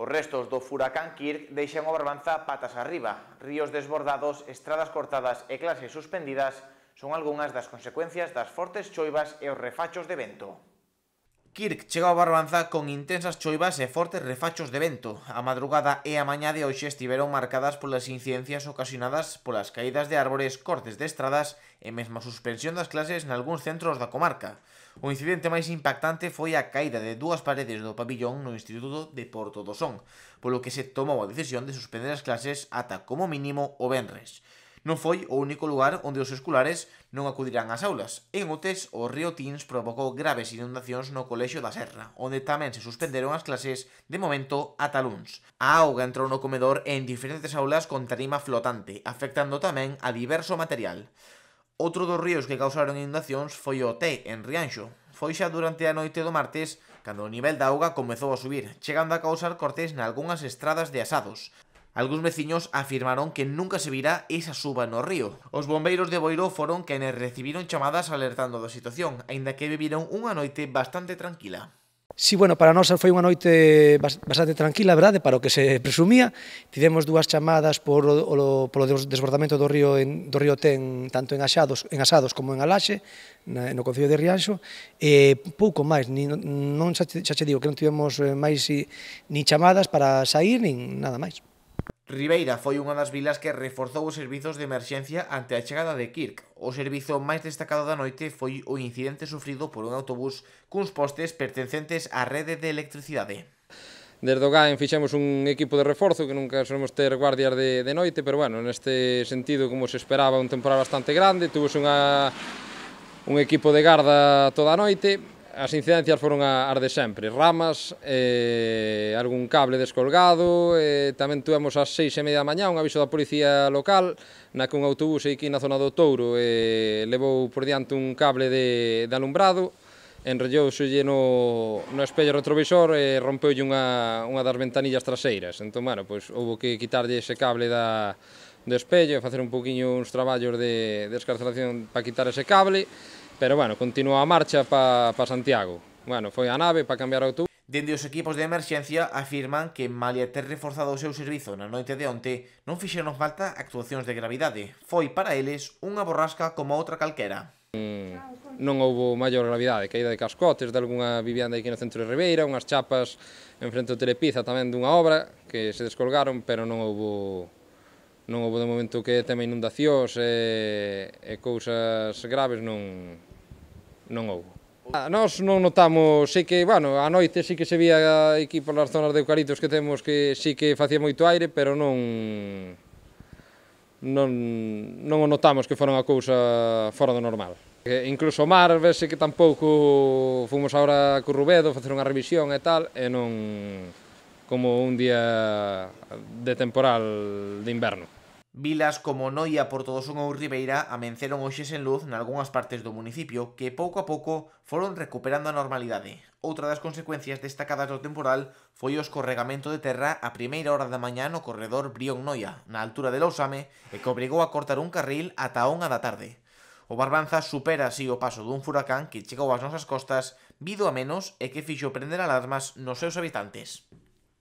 Os restos do furacán Kirk deixan o Barbanza patas arriba. Ríos desbordados, estradas cortadas e clases suspendidas son algunhas das consecuencias das fortes choivas e os refachos de vento. Kirk chega ao Barbanza con intensas choivas e fortes refachos de vento. A madrugada e a mañá de hoxe estiveron marcadas polas incidencias ocasionadas polas caídas de árbores, cortes de estradas e mesmo a suspensión das clases nalgúns centros da comarca. O incidente máis impactante foi a caída de dúas paredes do pabillón no Instituto de Porto do Son, polo que se tomou a decisión de suspender as clases ata como mínimo o venres. Non foi o único lugar onde os escolares non acudirán ás aulas. En Outes, o río Tins provocou graves inundacións no Colexio da Serra, onde tamén se suspenderon as clases de momento ata luns. A auga entrou no comedor e en diferentes aulas con tarima flotante, afectando tamén a diverso material. Outro dos ríos que causaron inundacións foi o Té, en Rianxo. Foi xa durante a noite do martes cando o nivel da auga comezou a subir, chegando a causar cortes nalgunhas estradas de asados. Algúns veciños afirmaron que nunca se vira esa suba no río. Os bombeiros de Boiro foron quenes recibiron chamadas alertando da situación, aínda que viviron unha noite bastante tranquila. Sí, bueno, para nós foi unha noite bastante tranquila, verdade, para o que se presumía. Tivemos dúas chamadas polo desbordamento do río Ten, tanto en Asados como en Alaxe, no concello de Rianxo, e pouco máis, non xa che digo que non tivemos máis ni chamadas para sair, nin nada máis. Ribeira foi unha das vilas que reforzou os servizos de emerxencia ante a chegada de Kirk. O servizo máis destacado da noite foi o incidente sufrido por un autobús cuns postes pertencentes á rede de electricidade. Desde o GAEN fixemos un equipo de reforzo que nunca solemos ter guardias de noite, pero bueno, neste sentido, como se esperaba, un temporal bastante grande, tuvose un equipo de garda toda a noite. As incidencias foron as de sempre, ramas, algún cable descolgado, tamén tuvemos ás 6:30 da mañá un aviso da policía local na que un autobús aquí na zona do Touro levou por diante un cable de alumbrado, enrollouselle no espello retrovisor e rompeulle unha das ventanillas traseiras. Entón, bueno, pois houve que quitarlle ese cable do espello e facer un poquinho uns traballos de escarcelación para quitar ese cable. Pero, bueno, continúa a marcha para Santiago. Bueno, foi a nave para cambiar o autobús. Dende os equipos de emerxencia afirman que, malia ter reforzado o seu servizo na noite de onte, non fixeron falta actuacións de gravidade. Foi para eles unha borrasca como outra calquera. Non houbo maior gravidade, caída de cascotes de algunha vivienda aquí no centro de Ribeira, unhas chapas en frente ao Telepizza tamén dunha obra que se descolgaron, pero non houbo de momento que tema inundacións e cousas graves non houbo. Nós non notamos, sí que, bueno, a noite sí que se vía aquí polas zonas de eucaliptos que temos que sí que facía moito aire, pero non o notamos que fora unha cousa fora do normal. Incluso o mar, vese que tampouco fomos agora co Rubedo a facer unha revisión e tal, e non como un día de temporal de inverno. Vilas como Noia, Porto do Son ou Ribeira amenceron hoxe sen luz nalgunhas partes do municipio que pouco a pouco foron recuperando a normalidade. Outra das consecuencias destacadas do temporal foi o escorregamento de terra a primeira hora da mañá no corredor Brión-Noia, na altura de Lousame, e que obrigou a cortar un carril ata a 1 da tarde. O Barbanza supera así o paso dun furacán que chegou ás nosas costas, vido a menos e que fixo prender alarmas nos seus habitantes.